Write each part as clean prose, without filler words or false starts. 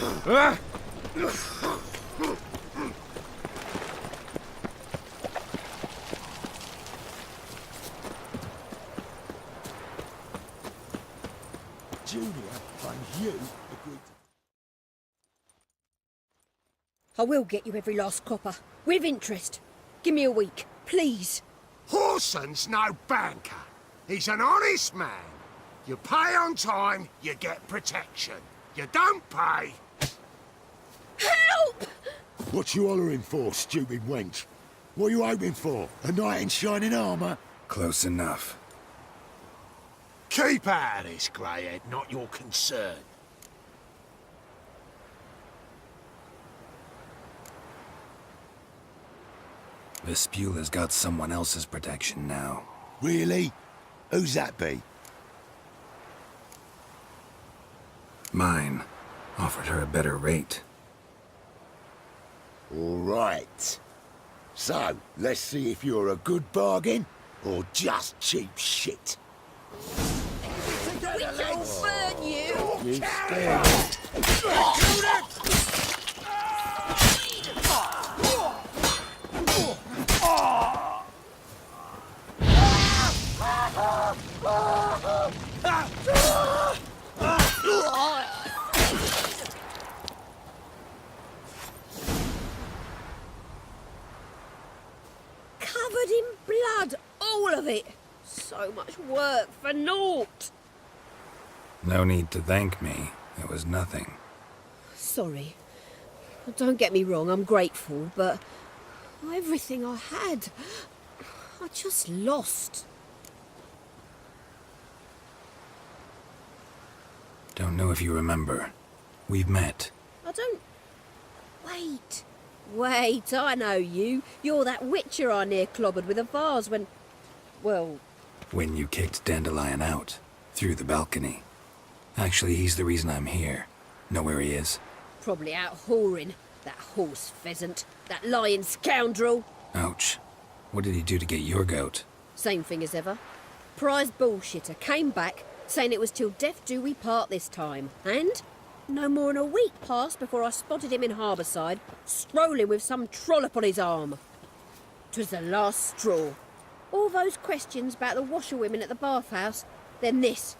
Julia and you agreed to... I will get you every last copper, with interest. Give me a week, please. Horson's no banker. He's an honest man. You pay on time, you get protection. You don't pay... Help! What you hollering for, stupid wench? What are you hoping for? A knight in shining armour? Close enough. Keep out of this, greyhead, not your concern. Vespula's got someone else's protection now. Really? Who's that be? Mine. Offered her a better rate. All right. So, let's see if you're a good bargain or just cheap shit. We can burn you! You scared? Covered in blood, all of it. So much work for naught. No need to thank me. It was nothing. Sorry. Don't get me wrong, I'm grateful, but everything I had, I just lost. Don't know if you remember. We've met. I don't... Wait, I know you. You're that witcher I near clobbered with a vase when... Well... When you kicked Dandelion out. Through the balcony. Actually, he's the reason I'm here. Know where he is? Probably out whoring. That horse pheasant. That lying scoundrel. Ouch. What did he do to get your goat? Same thing as ever. Prize bullshitter came back, saying it was till death do we part this time. And no more than a week passed before I spotted him in Harbourside, strolling with some trollop on his arm. 'Twas the last straw. All those questions about the washerwomen at the bathhouse, then this.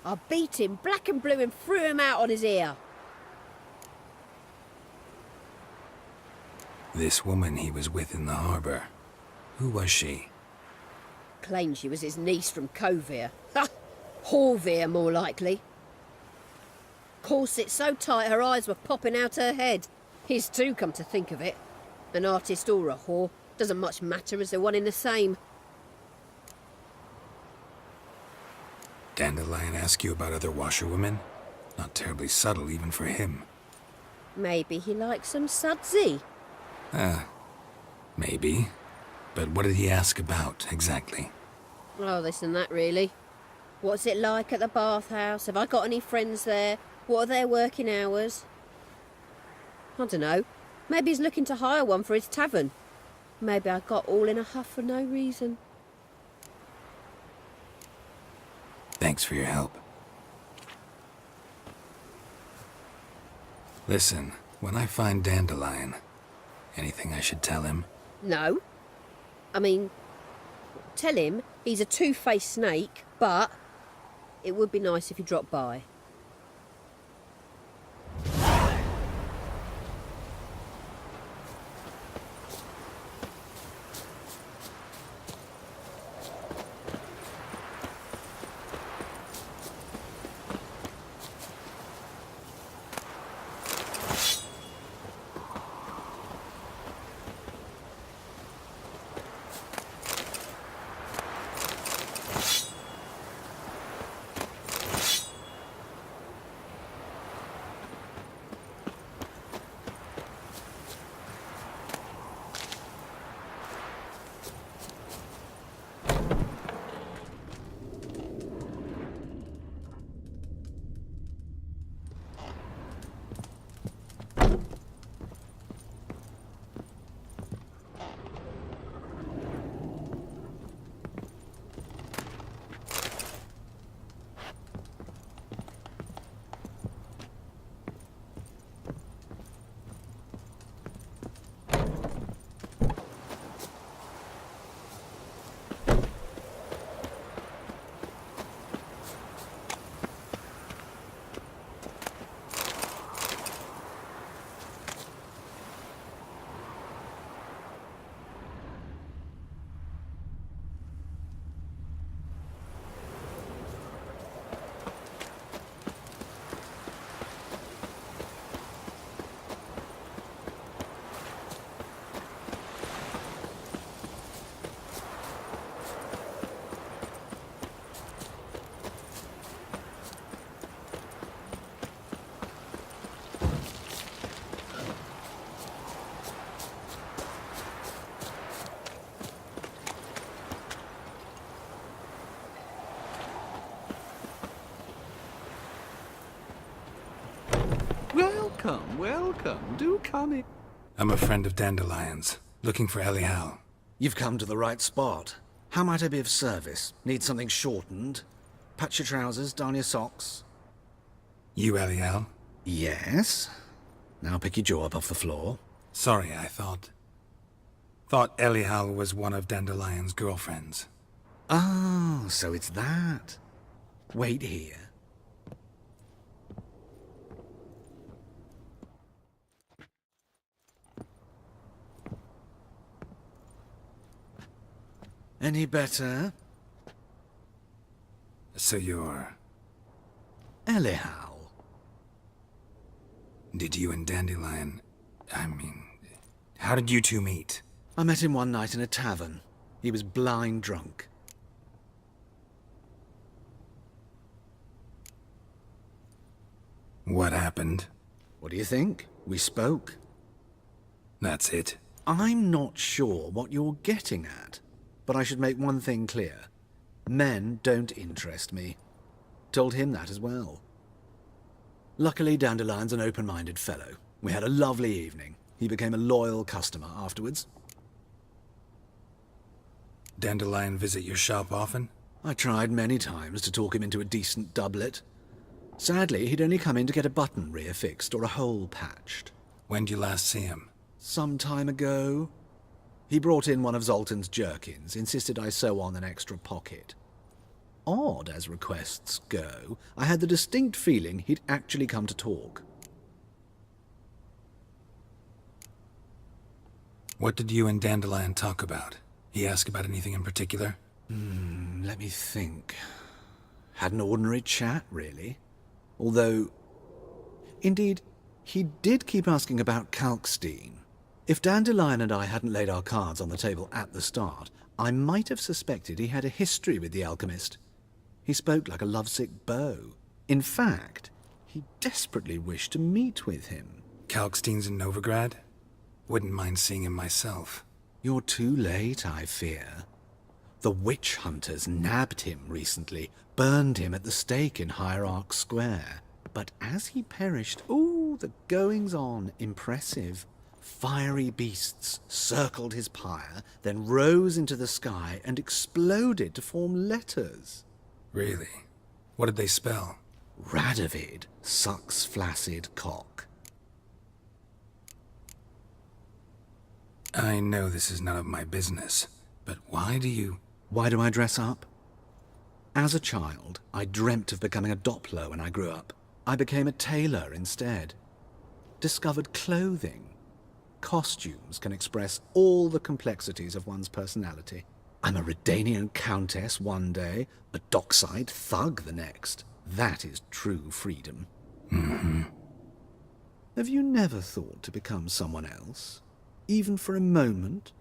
I beat him black and blue and threw him out on his ear. This woman he was with in the harbour. Who was she? Claimed she was his niece from Covere. Ha! Horvere, more likely. Corset so tight her eyes were popping out her head. His too, come to think of it. An artist or a whore. Doesn't much matter as they're one in the same. Dandelion ask you about other washerwomen? Not terribly subtle even for him. Maybe he likes some sudsy. Maybe. But what did he ask about, exactly? Oh, this and that, really. What's it like at the bathhouse? Have I got any friends there? What are their working hours? I don't know. Maybe he's looking to hire one for his tavern. Maybe I got all in a huff for no reason. Thanks for your help. Listen, when I find Dandelion, anything I should tell him? No. I mean, tell him he's a two-faced snake, but it would be nice if he dropped by. Welcome, welcome. Do come in. I'm a friend of Dandelion's, looking for Elial. You've come to the right spot. How might I be of service? Need something shortened? Patch your trousers, darn your socks. You Elial? Yes. Now pick your jaw up off the floor. Sorry, I thought Elial was one of Dandelion's girlfriends. Oh, so it's that. Wait here. Any better? So you're... Elial. Did you and Dandelion... how did you two meet? I met him one night in a tavern. He was blind drunk. What happened? What do you think? We spoke. That's it. I'm not sure what you're getting at, but I should make one thing clear. Men don't interest me. Told him that as well. Luckily, Dandelion's an open-minded fellow. We had a lovely evening. He became a loyal customer afterwards. Dandelion visit your shop often? I tried many times to talk him into a decent doublet. Sadly, he'd only come in to get a button reaffixed or a hole patched. When did you last see him? Some time ago. He brought in one of Zoltan's jerkins, insisted I sew on an extra pocket. Odd as requests go, I had the distinct feeling he'd actually come to talk. What did you and Dandelion talk about? He asked about anything in particular? Let me think. Had an ordinary chat, really. Although, indeed, he did keep asking about Kalkstein. If Dandelion and I hadn't laid our cards on the table at the start, I might have suspected he had a history with the alchemist. He spoke like a lovesick beau. In fact, he desperately wished to meet with him. Kalkstein's in Novigrad? Wouldn't mind seeing him myself. You're too late, I fear. The witch hunters nabbed him recently, burned him at the stake in Hierarch Square. But as he perished, the goings-on, impressive. Fiery beasts circled his pyre, then rose into the sky and exploded to form letters. Really? What did they spell? Radovid sucks flaccid cock. I know this is none of my business, but why do you... Why do I dress up? As a child, I dreamt of becoming a Doppler when I grew up. I became a tailor instead. Discovered clothing. Costumes can express all the complexities of one's personality. I'm a Redanian countess one day, a dockside thug the next. That is true freedom. Mm-hmm. Have you never thought to become someone else? Even for a moment?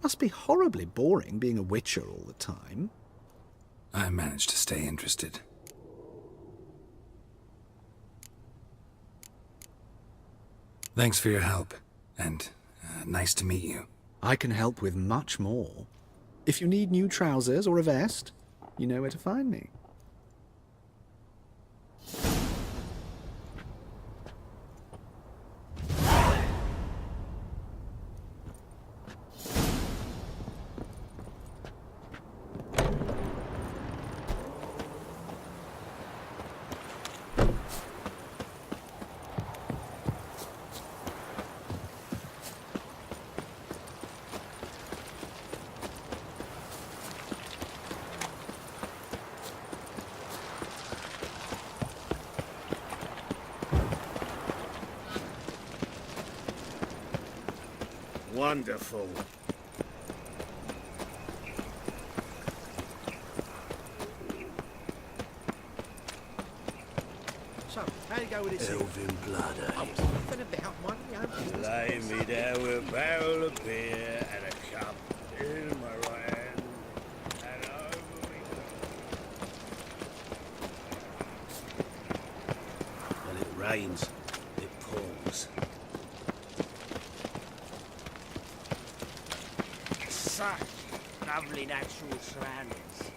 Must be horribly boring being a witcher all the time. I managed to stay interested. Thanks for your help, and nice to meet you. I can help with much more. If you need new trousers or a vest, you know where to find me. Wonderful. So, how do you go with this? Elven blood, eh? Nothing about one, you know. Lay me down with a barrel of beer and a cup in my right hand, and over we go. When it rains, it pours. Such lovely natural surroundings.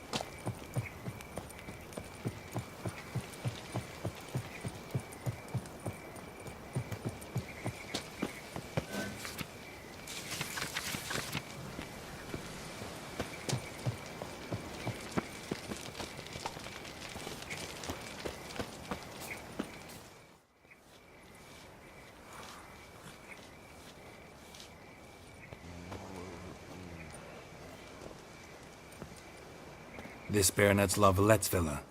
This baronet's La Vallette's villa.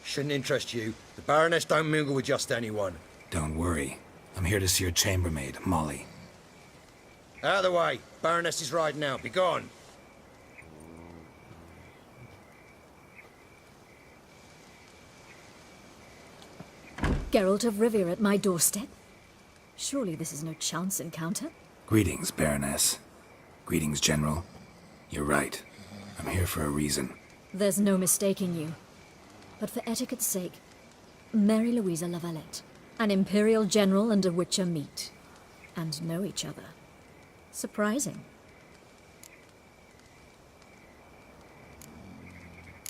Shouldn't interest you. The Baroness don't mingle with just anyone. Don't worry. I'm here to see your chambermaid, Molly. Out of the way. Baroness is riding out. Be gone. Geralt of Rivia at my doorstep? Surely this is no chance encounter? Greetings, Baroness. Greetings, General. You're right. I'm here for a reason. There's no mistaking you. But for etiquette's sake, Mary Louisa La Valette. An Imperial General and a Witcher meet. And know each other. Surprising.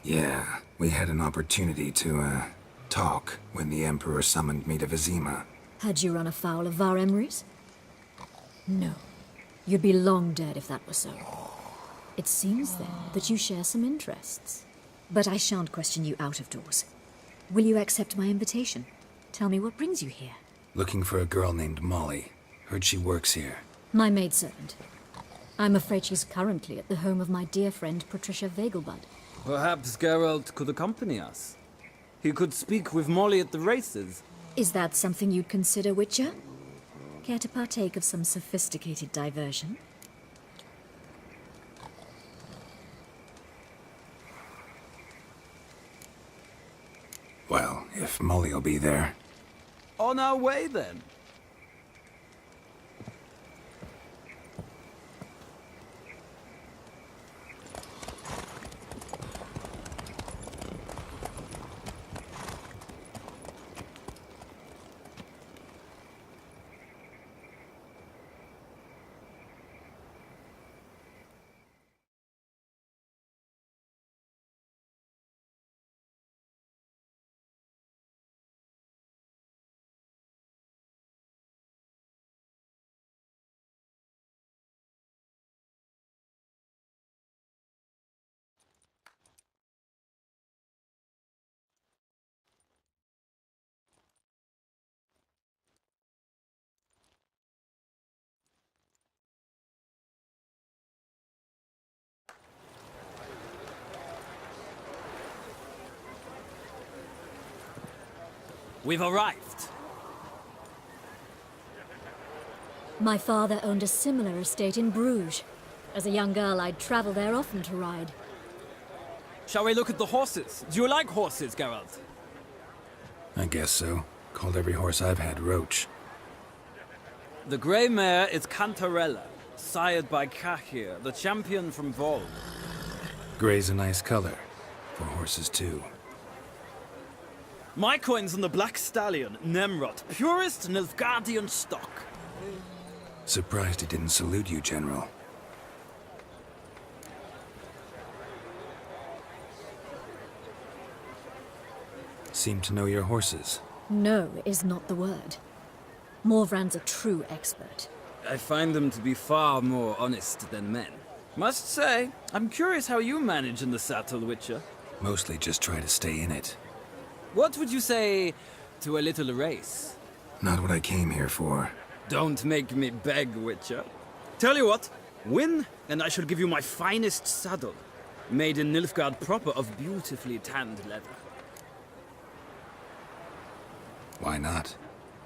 Yeah, we had an opportunity to, talk when the Emperor summoned me to Vizima. Had you run afoul of Var Emrys? No. You'd be long dead if that were so. It seems, then, that you share some interests. But I shan't question you out of doors. Will you accept my invitation? Tell me what brings you here. Looking for a girl named Molly. Heard she works here. My maidservant. I'm afraid she's currently at the home of my dear friend Patricia Vegelbud. Perhaps Geralt could accompany us. He could speak with Molly at the races. Is that something you'd consider, Witcher? Care to partake of some sophisticated diversion? Well, if Molly'll be there. On our way, then. We've arrived. My father owned a similar estate in Bruges. As a young girl, I'd travel there often to ride. Shall we look at the horses? Do you like horses, Geralt? I guess so. Called every horse I've had Roach. The grey mare is Cantarella, sired by Cahir, the champion from Vol. Gray's a nice color. For horses, too. My coin's on the Black Stallion, Nemrod, purest Nilfgaardian stock. Surprised he didn't salute you, General. Seem to know your horses. No is not the word. Morvran's a true expert. I find them to be far more honest than men. Must say, I'm curious how you manage in the saddle, Witcher. Mostly just try to stay in it. What would you say to a little race? Not what I came here for. Don't make me beg, Witcher. Tell you what, win, and I shall give you my finest saddle. Made in Nilfgaard proper of beautifully tanned leather. Why not?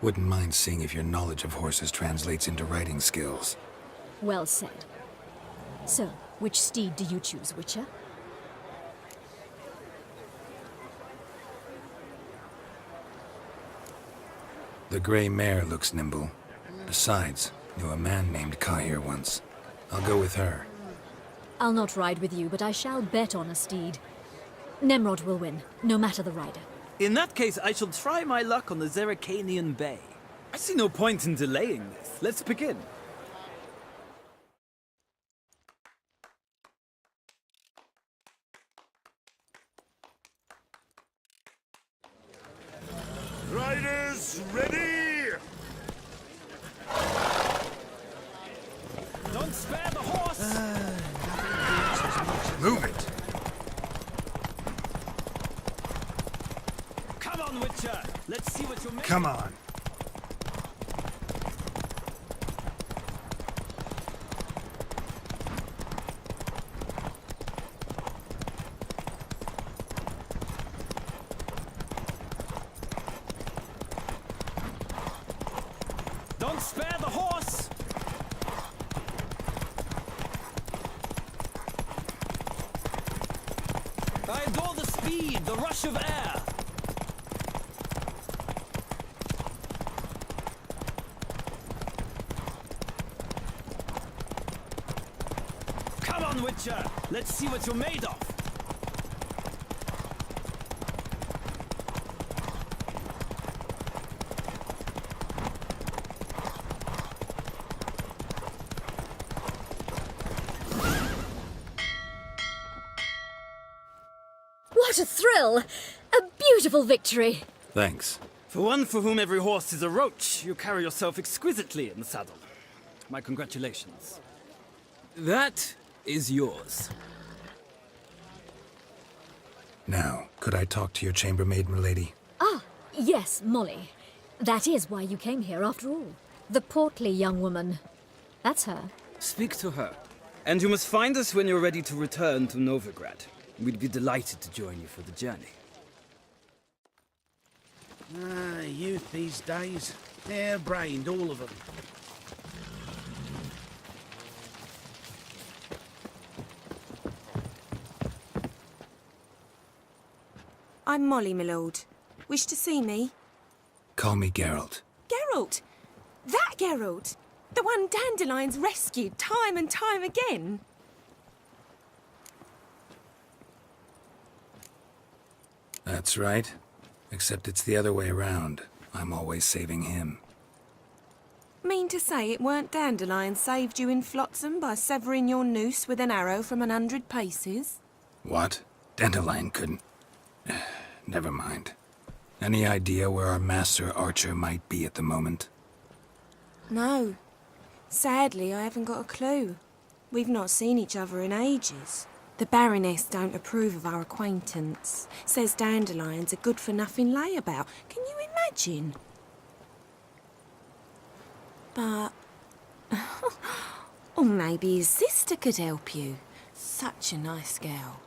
Wouldn't mind seeing if your knowledge of horses translates into riding skills. Well said. So, which steed do you choose, Witcher? The gray mare looks nimble. Besides, knew a man named Cahir once. I'll go with her. I'll not ride with you, but I shall bet on a steed. Nemrod will win, no matter the rider. In that case, I shall try my luck on the Zerrikanian Bay. I see no point in delaying this. Let's begin. Riders, ready! Don't spare the horse! Move it. Come on, Witcher! Let's see what you're making. Come on. Don't spare the horse! I adore the speed, the rush of air. Come on, Witcher! Let's see what you're made of! What a thrill! A beautiful victory! Thanks. For one for whom every horse is a roach, you carry yourself exquisitely in the saddle. My congratulations. That is yours. Now, could I talk to your chambermaid, milady? Ah, yes, Molly. That is why you came here after all. The portly young woman. That's her. Speak to her. And you must find us when you're ready to return to Novigrad. We'd be delighted to join you for the journey. Ah, youth these days. Hair-brained, all of them. I'm Molly, my lord. Wish to see me? Call me Geralt. Geralt! That Geralt! The one Dandelion's rescued time and time again! That's right. Except it's the other way around. I'm always saving him. Mean to say it weren't Dandelion saved you in Flotsam by severing your noose with an arrow from 100 paces? What? Dandelion couldn't... Never mind. Any idea where our master archer might be at the moment? No. Sadly, I haven't got a clue. We've not seen each other in ages. The Baroness don't approve of our acquaintance. Says Dandelion's a good-for-nothing layabout. Can you imagine? But... or maybe his sister could help you. Such a nice girl.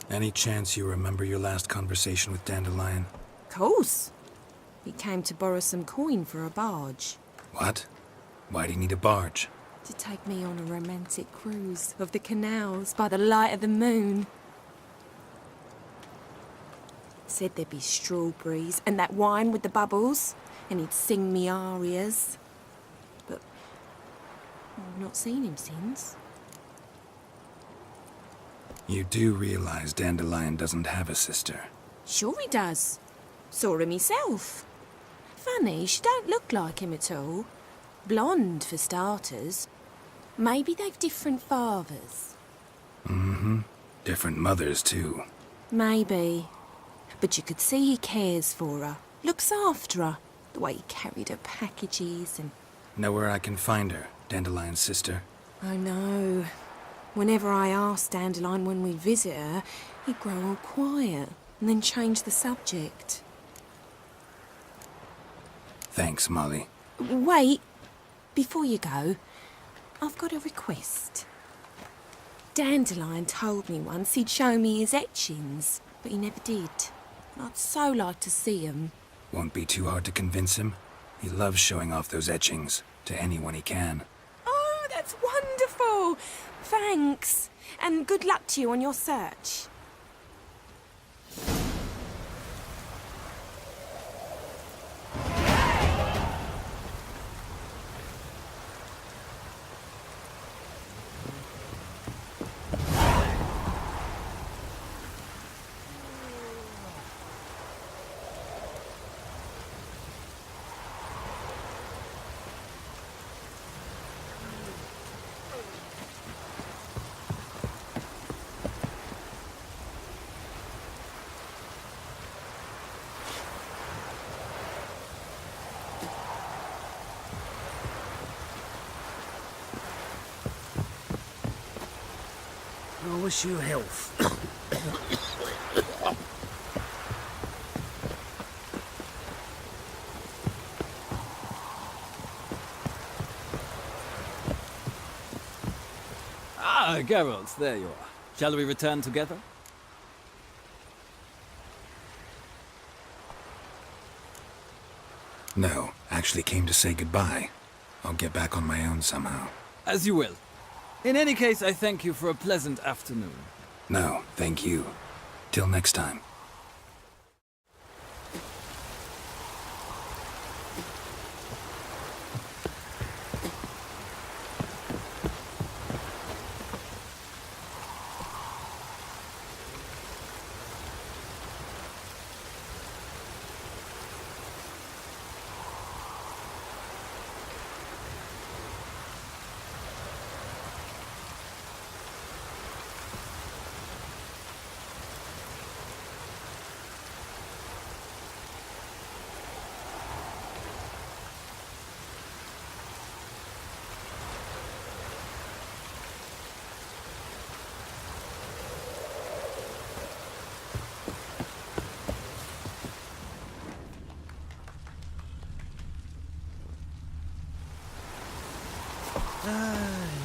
Any chance you remember your last conversation with Dandelion? Course. He came to borrow some coin for a barge. What? Why do you need a barge? To take me on a romantic cruise of the canals by the light of the moon. Said there'd be strawberries and that wine with the bubbles, and he'd sing me arias. But I've not seen him since. You do realize Dandelion doesn't have a sister? Sure he does. Saw her myself. Funny, she don't look like him at all. Blonde, for starters. Maybe they've different fathers. Mm-hmm. Different mothers, too. Maybe. But you could see he cares for her. Looks after her. The way he carried her packages and... Know where I can find her, Dandelion's sister? I know. Whenever I asked Dandelion when we'd visit her, he'd grow all quiet and then change the subject. Thanks, Molly. Wait. Before you go, I've got a request. Dandelion told me once he'd show me his etchings, but he never did. I'd so like to see them. Won't be too hard to convince him. He loves showing off those etchings to anyone he can. Oh, that's wonderful! Thanks, and good luck to you on your search. I wish you health. Ah, Geralt, there you are. Shall we return together? No, actually came to say goodbye. I'll get back on my own somehow. As you will. In any case, I thank you for a pleasant afternoon. No, thank you. Till next time.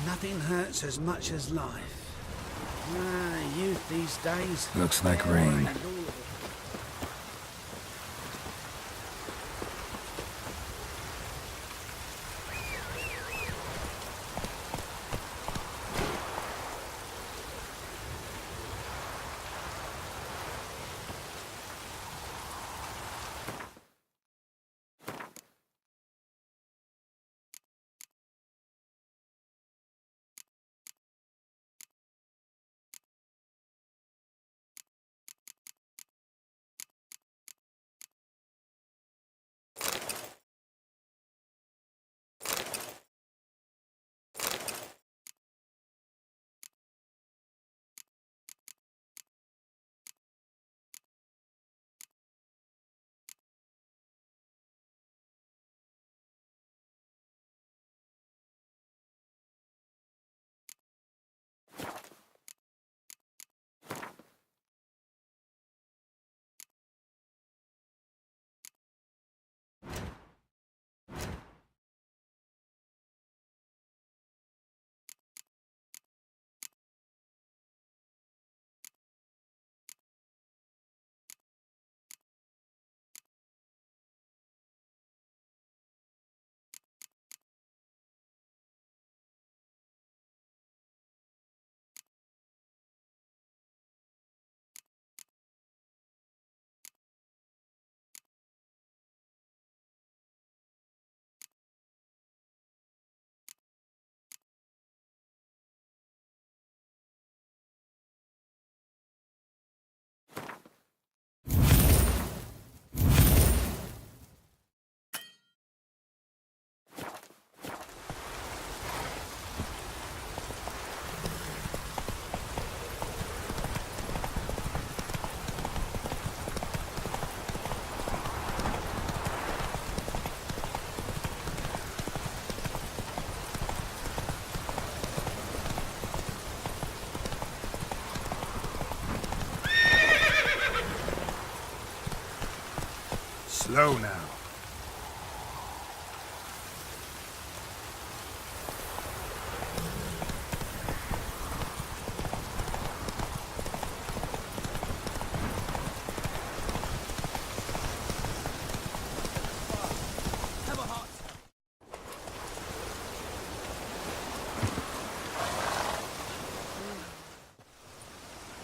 Nothing hurts as much as life. Youth these days. Looks like rain. Slow now.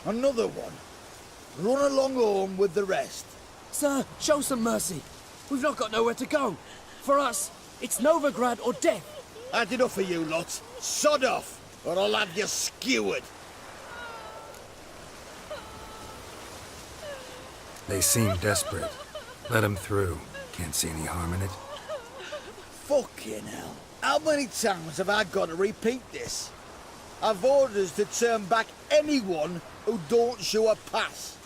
Another one. Run along home with the rest. Sir, show some mercy. We've not got nowhere to go. For us, it's Novigrad or death. Had enough of you lots. Sod off, or I'll have you skewered. They seem desperate. Let them through. Can't see any harm in it. Fucking hell. How many times have I got to repeat this? I've orders to turn back anyone who don't show a pass.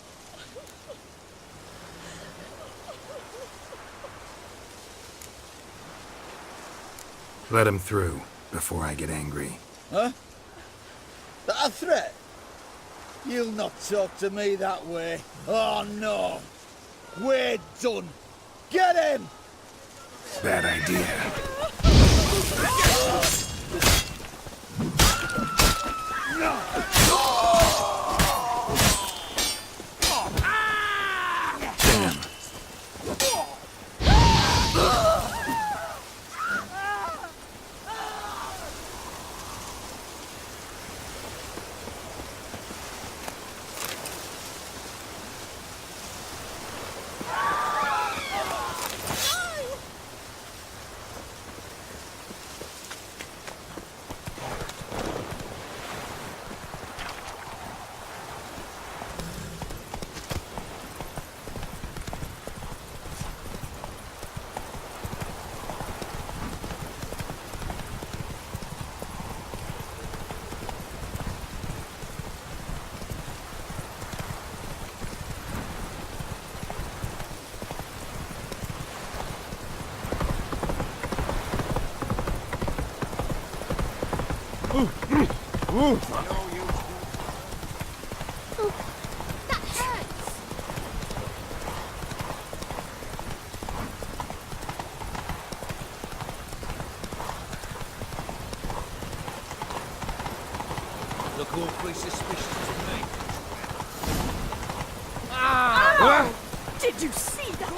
Let them through before I get angry. Huh? That a threat? You'll not talk to me that way. Oh no. We're done. Get him! Bad idea. Damn. That hurts! Look awfully suspicious to me. Ah! Did you see that?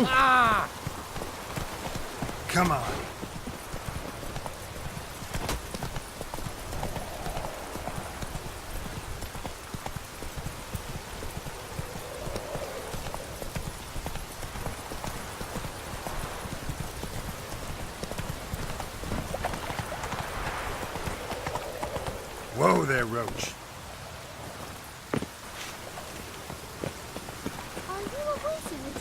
Ah! Come on. Whoa there, Roach. Are you a wizard?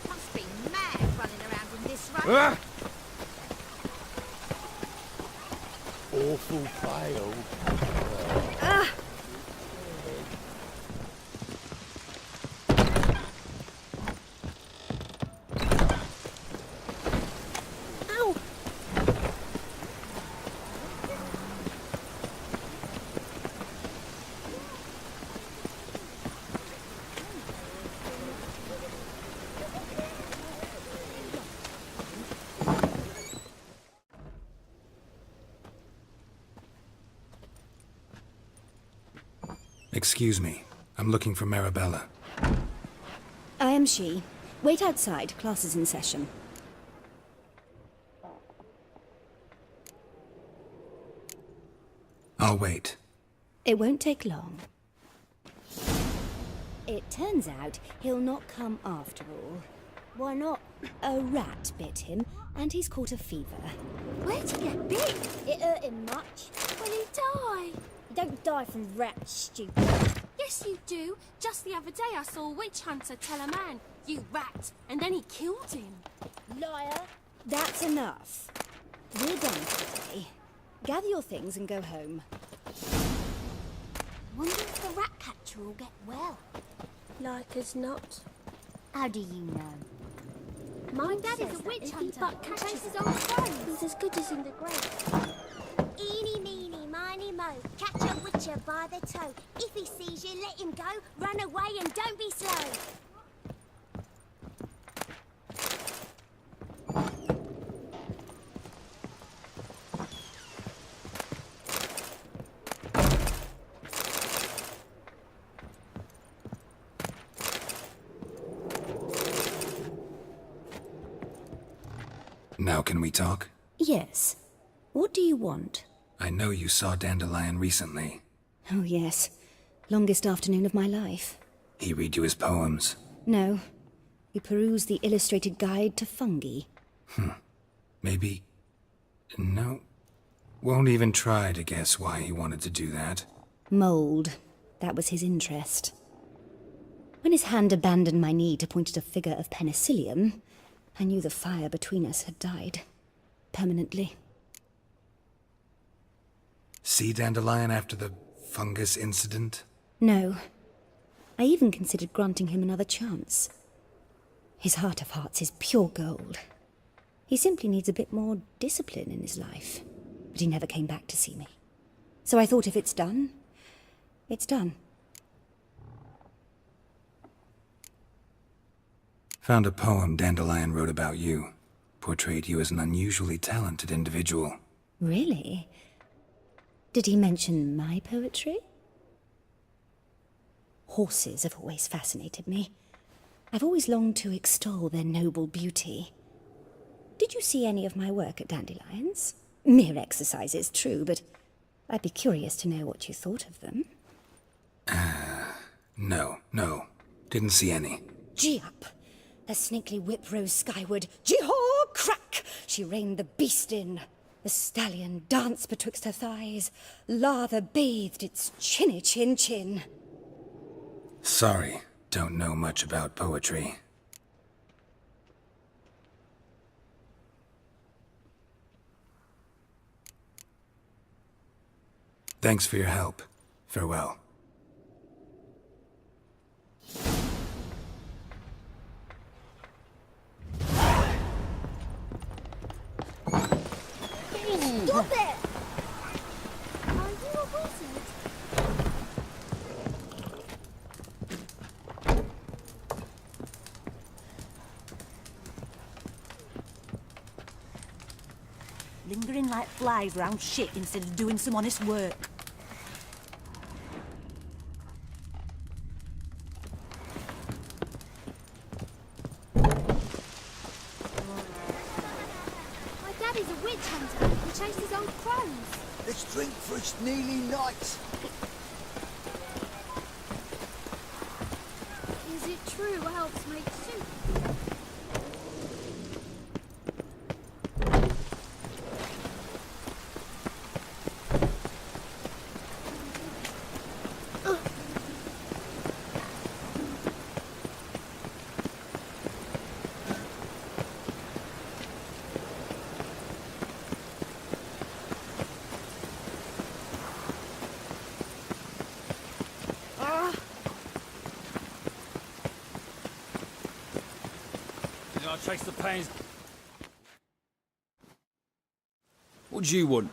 Must be mad running around in this rain. Ah! Awful pale. Ow! Excuse me. I'm looking for Marabella. I am she. Wait outside. Class is in session. I'll wait. It won't take long. It turns out he'll not come after all. Why not? A rat bit him, and he's caught a fever. Where'd he get bit? It hurt him much. Will he die? You don't die from rats, stupid. Yes, you do. Just the other day I saw a witch hunter tell a man, "You rat," and then he killed him. Liar. That's enough. We're done for today. Gather your things and go home. Wonder if the rat catcher will get well. Like as not. How do you know? My dad is a witch hunter, but catches his own friends. He's as good as in the grave. Eeny, meeny, miny, mo. Catch a witcher by the toe. If he sees you, let him go. Run away and don't be slow. Now can we talk? Yes. What do you want? I know you saw Dandelion recently. Oh, yes. Longest afternoon of my life. He read you his poems. No. He perused the illustrated guide to fungi. Maybe... No. Won't even try to guess why he wanted to do that. Mould. That was his interest. When his hand abandoned my knee to point at a figure of penicillium, I knew the fire between us had died. Permanently. See Dandelion after the fungus incident? No. I even considered granting him another chance. His heart of hearts is pure gold. He simply needs a bit more discipline in his life. But he never came back to see me. So I thought if it's done, it's done. Found a poem Dandelion wrote about you. Portrayed you as an unusually talented individual. Really? Did he mention my poetry? Horses have always fascinated me. I've always longed to extol their noble beauty. Did you see any of my work at Dandelions? Mere exercises, true, but I'd be curious to know what you thought of them. No. Didn't see any. Gee up! A snakely whip rose skyward. Gee-haw! Crack! She reined the beast in. The stallion danced betwixt her thighs. Lather bathed its chinny chin. Sorry, don't know much about poetry. Thanks for your help. Farewell. Stop it! Are you a wizard? Lingering like flies round shit instead of doing some honest work. My daddy's a witch hunter who chases old crows. Let's drink for its nearly night. Is it true elves make soup? I chase the pains. What do you want?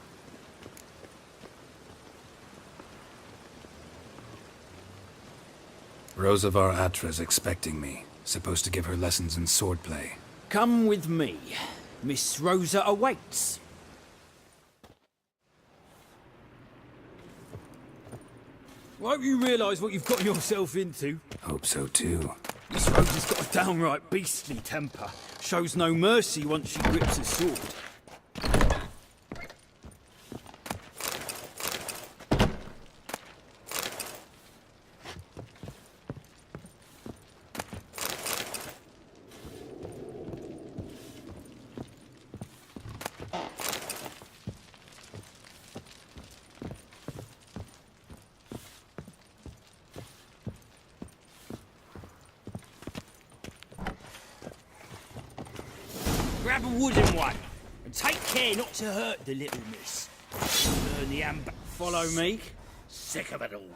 Rosa var Atra's expecting me. Supposed to give her lessons in swordplay. Come with me. Miss Rosa awaits. Won't you realise what you've got yourself into? Hope so too. Miss Rosa's got a downright beastly temper. Shows no mercy once she grips a sword. Grab a wooden one, and take care not to hurt the little miss. Learn the amber. Follow me. Sick of it all.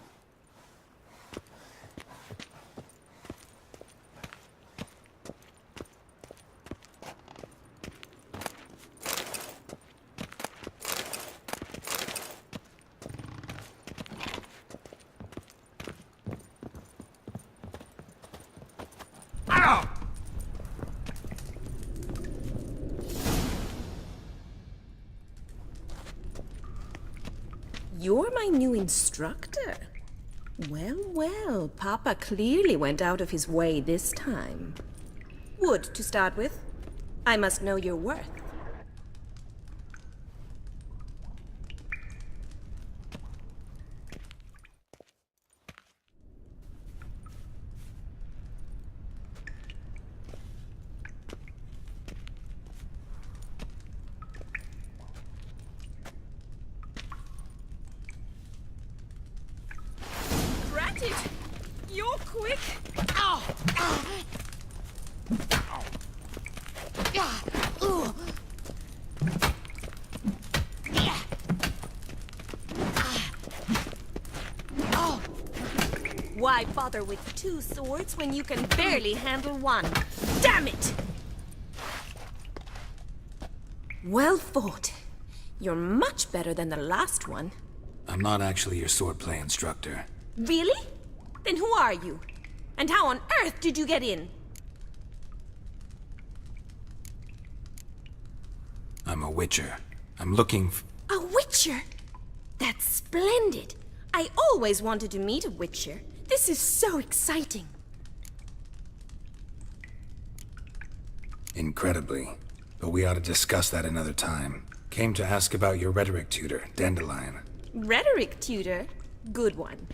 You're my new instructor. Well, Papa clearly went out of his way this time. Wood, to start with. I must know your worth. You're quick. Why bother with two swords when you can barely handle one? Damn it! Well fought. You're much better than the last one. I'm not actually your swordplay instructor. Really? Then who are you? And how on earth did you get in? I'm a witcher. I'm looking A witcher? That's splendid. I always wanted to meet a witcher. This is so exciting. Incredibly. but we ought to discuss that another time. Came to ask about your rhetoric tutor, Dandelion. Rhetoric tutor? Good one.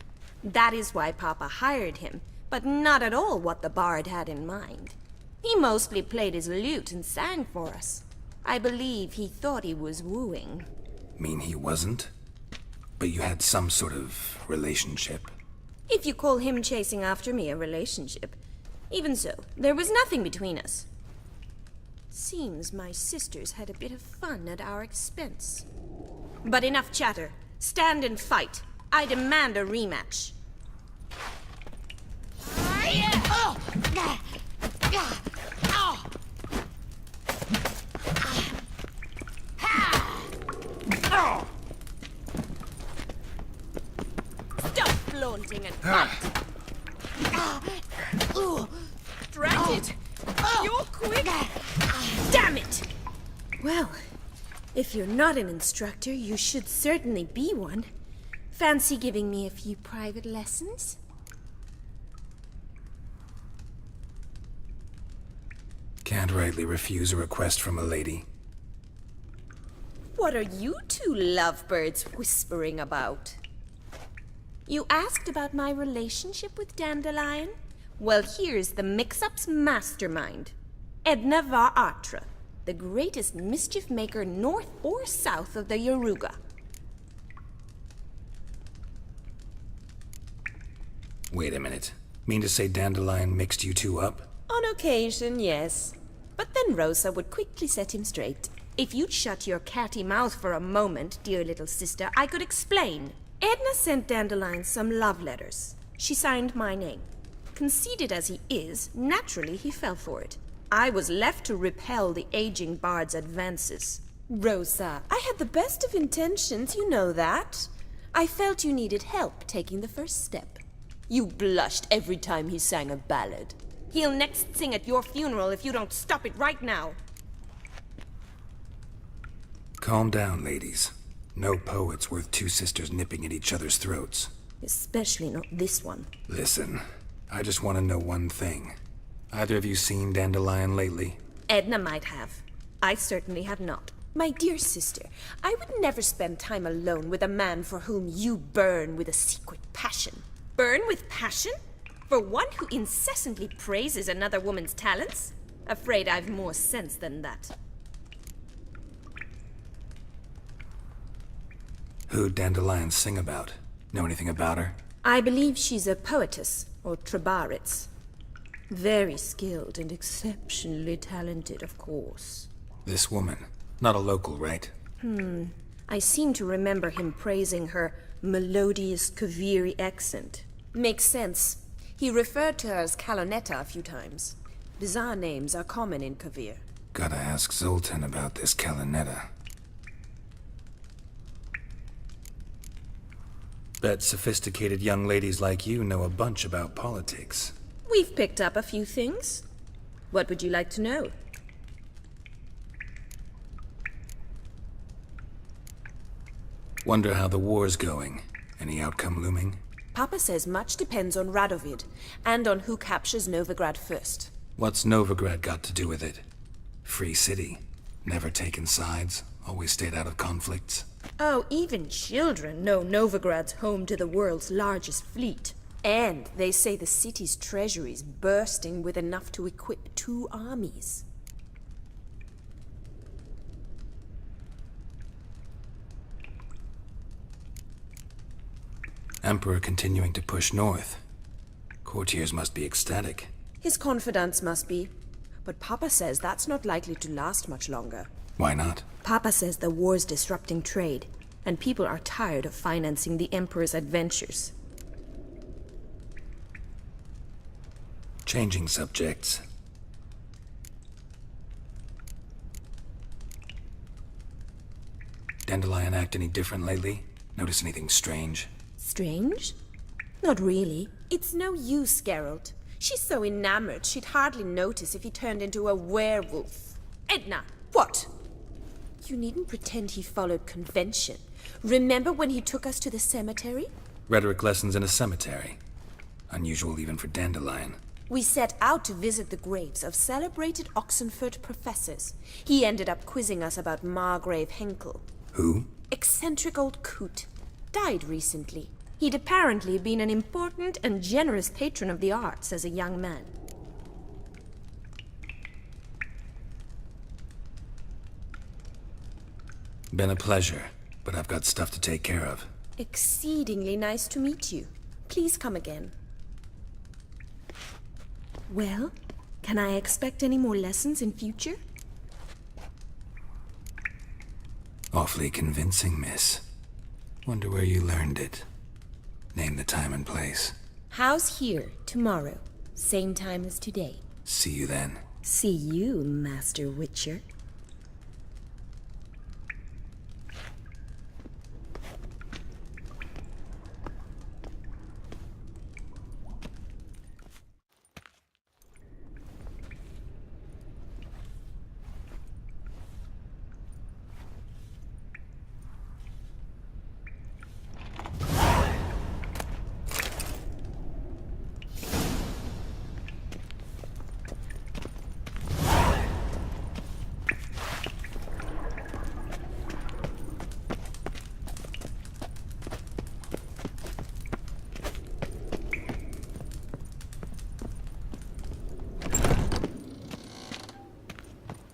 That is why Papa hired him, but not at all what the bard had in mind. He mostly played his lute and sang for us. I believe he thought he was wooing. Mean he wasn't? But you had some sort of relationship? If you call him chasing after me a relationship. Even so, there was nothing between us. Seems my sisters had a bit of fun at our expense. But enough chatter. Stand and fight. I demand a rematch. Stop flaunting and fight! Drat it! You're quick! Damn it! Well, if you're not an instructor, you should certainly be one. Fancy giving me a few private lessons? Can't rightly refuse a request from a lady. What are you two lovebirds whispering about? You asked about my relationship with Dandelion? Well, here's the mix-up's mastermind. Edna var Atra, the greatest mischief maker north or south of the Yaruga. Wait a minute. Mean to say Dandelion mixed you two up? On occasion, yes. But then Rosa would quickly set him straight. If you'd shut your catty mouth for a moment, dear little sister, I could explain. Edna sent Dandelion some love letters. She signed my name. Conceited as he is, naturally he fell for it. I was left to repel the aging bard's advances. Rosa, I had the best of intentions, you know that. I felt you needed help taking the first step. You blushed every time he sang a ballad. He'll next sing at your funeral if you don't stop it right now. Calm down, ladies. No poet's worth two sisters nipping at each other's throats. Especially not this one. Listen, I just want to know one thing. Either of you seen Dandelion lately? Edna might have. I certainly have not. My dear sister, I would never spend time alone with a man for whom you burn with a secret passion. Burn with passion? For one who incessantly praises another woman's talents? Afraid I've more sense than that. Who'd Dandelion sing about? Know anything about her? I believe she's a poetess, or trabaritz. Very skilled and exceptionally talented, of course. This woman. Not a local, right? I seem to remember him praising her melodious Kaviri accent. Makes sense. He referred to her as Calonetta a few times. Bizarre names are common in Kavir. Gotta ask Zoltan about this Calonetta. Bet sophisticated young ladies like you know a bunch about politics. We've picked up a few things. What would you like to know? Wonder how the war's going. Any outcome looming? Papa says much depends on Radovid, and on who captures Novigrad first. What's Novigrad got to do with it? Free city. Never taken sides. Always stayed out of conflicts. Oh, even children know Novigrad's home to the world's largest fleet. And they say the city's treasury's bursting with enough to equip 2 armies. Emperor continuing to push north. Courtiers must be ecstatic. His confidants must be. But Papa says that's not likely to last much longer. Why not? Papa says the war's disrupting trade, and people are tired of financing the Emperor's adventures. Changing subjects. Dandelion act any different lately? Notice anything strange? Strange? Not really. It's no use, Geralt. She's so enamored she'd hardly notice if he turned into a werewolf. Edna, what? You needn't pretend he followed convention. Remember when he took us to the cemetery? Rhetoric lessons in a cemetery. Unusual even for Dandelion. We set out to visit the graves of celebrated Oxenford professors. He ended up quizzing us about Margrave Henkel. Who? Eccentric old coot. Died recently. He'd apparently been an important and generous patron of the arts as a young man. Been a pleasure, but I've got stuff to take care of. Exceedingly nice to meet you. Please come again. Well, can I expect any more lessons in future? Awfully convincing, miss. Wonder where you learned it. Name the time and place. House here, tomorrow. Same time as today. See you then. See you, Master Witcher.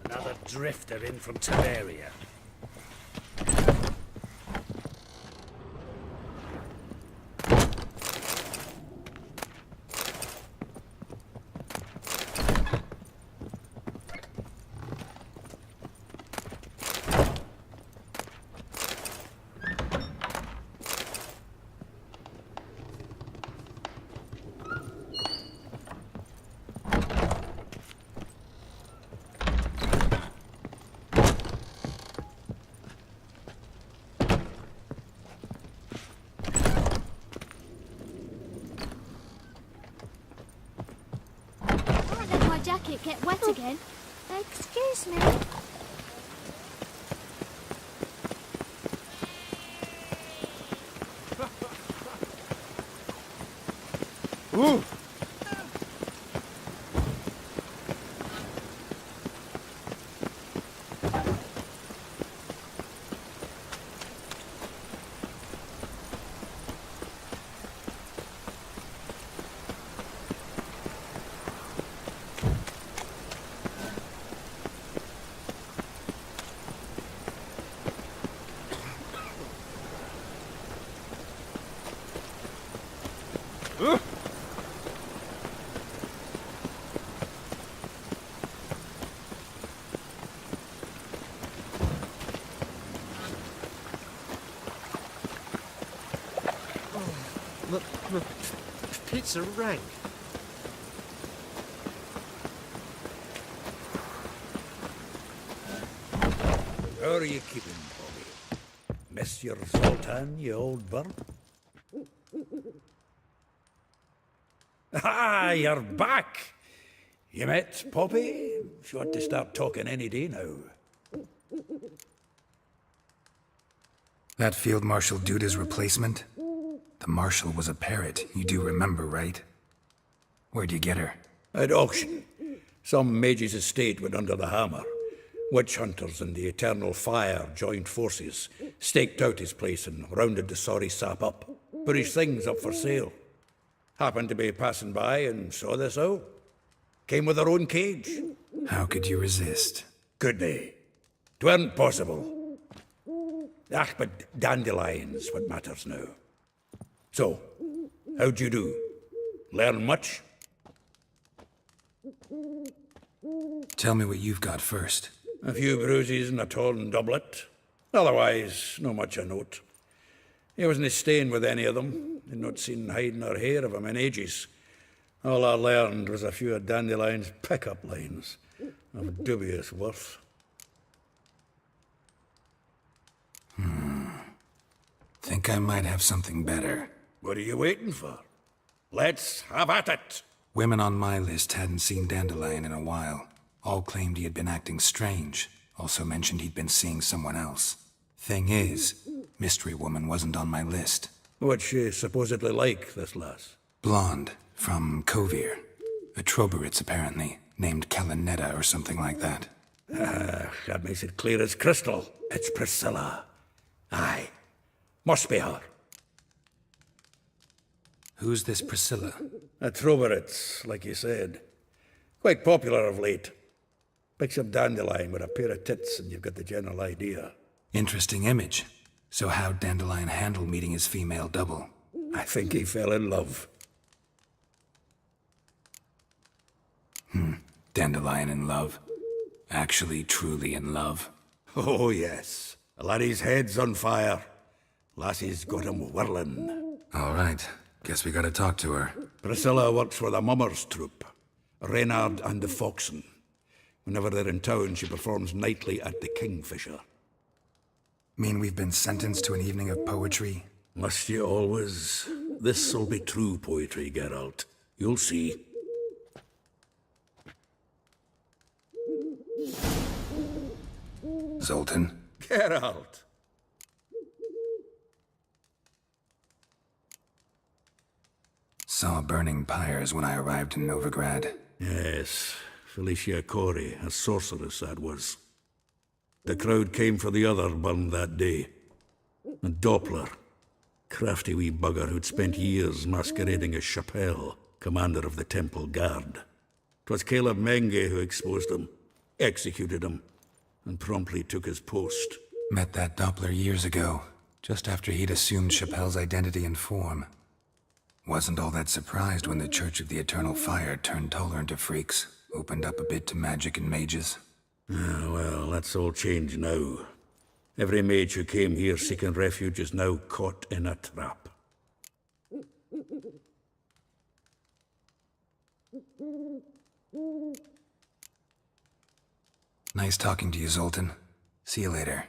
Another drifter in from Tiberia. Jacket get wet again. Excuse me. Ooh. Pizza rank. How are you keeping, Bobby? Miss your Sultan, you old bird? Ah, you're back! You met Poppy? She ought to start talking any day now. That Field Marshal Duda's replacement? The Marshal was a parrot, you do remember, right? Where'd you get her? At auction. Some mage's estate went under the hammer. Witch hunters and the Eternal Fire joined forces, staked out his place and rounded the sorry sap up. Put his things up for sale. Happened to be passing by and saw this out. Came with her own cage. How could you resist? Could they? 'Tweren't possible. Ah, but dandelions what matters now. So, how'd you do? Learn much? Tell me what you've got first. A few bruises and a torn doublet. Otherwise, no much a note. He wasn't staying with any of them. I'd not seen hide nor hair of him in ages. All I learned was a few of Dandelion's pick-up lines of dubious worth. Think I might have something better. What are you waiting for? Let's have at it! Women on my list hadn't seen Dandelion in a while. All claimed he had been acting strange. Also mentioned he'd been seeing someone else. Thing is, Mystery Woman wasn't on my list. What's she supposedly like, this lass? Blonde, from Kovir. A Troberitz, apparently, named Calinetta or something like that. That makes it clear as crystal. It's Priscilla. Aye. Must be her. Who's this Priscilla? A Troberitz, like you said. Quite popular of late. Picks up Dandelion with a pair of tits and you've got the general idea. Interesting image. So how'd Dandelion handle meeting his female double? I think he fell in love. Dandelion in love. Actually, truly in love. Oh, yes. The laddie's head's on fire. Lassie's got him whirling. All right. Guess we gotta talk to her. Priscilla works for the Mummers troupe. Reynard and the Foxen. Whenever they're in town, she performs nightly at the Kingfisher. Mean we've been sentenced to an evening of poetry? Must you always? This'll be true poetry, Geralt. You'll see. Zoltan? Geralt! Saw burning pyres when I arrived in Novigrad. Yes, Felicia Corey, a sorceress that was. The crowd came for the other burned that day. And Doppler, crafty wee bugger who'd spent years masquerading as Chapelle, commander of the Temple Guard. 'Twas Caleb Menge who exposed him, executed him, and promptly took his post. Met that Doppler years ago, just after he'd assumed Chapelle's identity and form. Wasn't all that surprised when the Church of the Eternal Fire turned tolerant of freaks, opened up a bit to magic and mages. Well, that's all changed now. Every mage who came here seeking refuge is now caught in a trap. Nice talking to you, Zoltan. See you later.